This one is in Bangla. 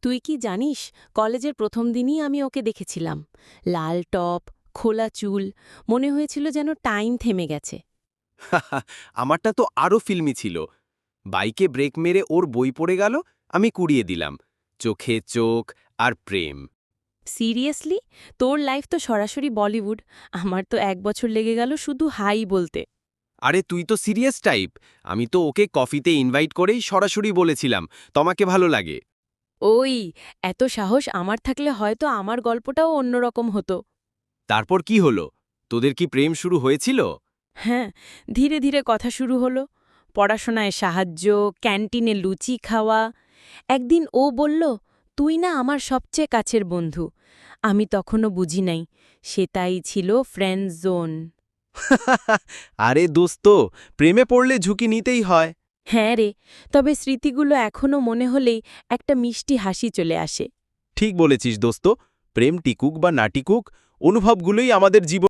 তুই কি জানিস, কলেজের প্রথম দিনই আমি ওকে দেখেছিলাম। লাল টপ, খোলা চুল, মনে হয়েছিল যেন টাইম থেমে গেছে। আমারটা তো আরও ফিল্মি ছিল। বাইকে ব্রেক মেরে ওর বই পড়ে গেল, আমি কুড়িয়ে দিলাম। চোখে চোখ আর প্রেম। সিরিয়াসলি? তোর লাইফ তো সরাসরি বলিউড। আমার তো 1 বছর লেগে গেল শুধু হাই বলতে। আরে তুই তো সিরিয়াস টাইপ। আমি তো ওকে কফিতে ইনভাইট করেই সরাসরি বলেছিলাম তোমাকে ভালো লাগে। ওই, এত সাহস আমার থাকলে হয়তো আমার গল্পটাও অন্যরকম হতো। তারপর কি হলো? তোদের কি প্রেম শুরু হয়েছিল? হ্যাঁ, ধীরে ধীরে কথা শুরু হলো। পড়াশোনায় সাহায্য, ক্যান্টিনে লুচি খাওয়া। একদিন ও বলল, তুই না আমার সবচেয়ে কাছের বন্ধু। আমি তখনও বুঝি নাই, সেটাই ছিল ফ্রেন্ড জোন। আরে দোস্ত, প্রেমে পড়লে ঝুঁকি নিতেই হয়। হ্যাঁ রে, তবে স্মৃতিগুলো এখনও মনে হলেই একটা মিষ্টি হাসি চলে আসে। ঠিক বলেছিস দোস্ত। প্রেম টিকুক বা না টিকুক, অনুভবগুলোই আমাদের জীবন।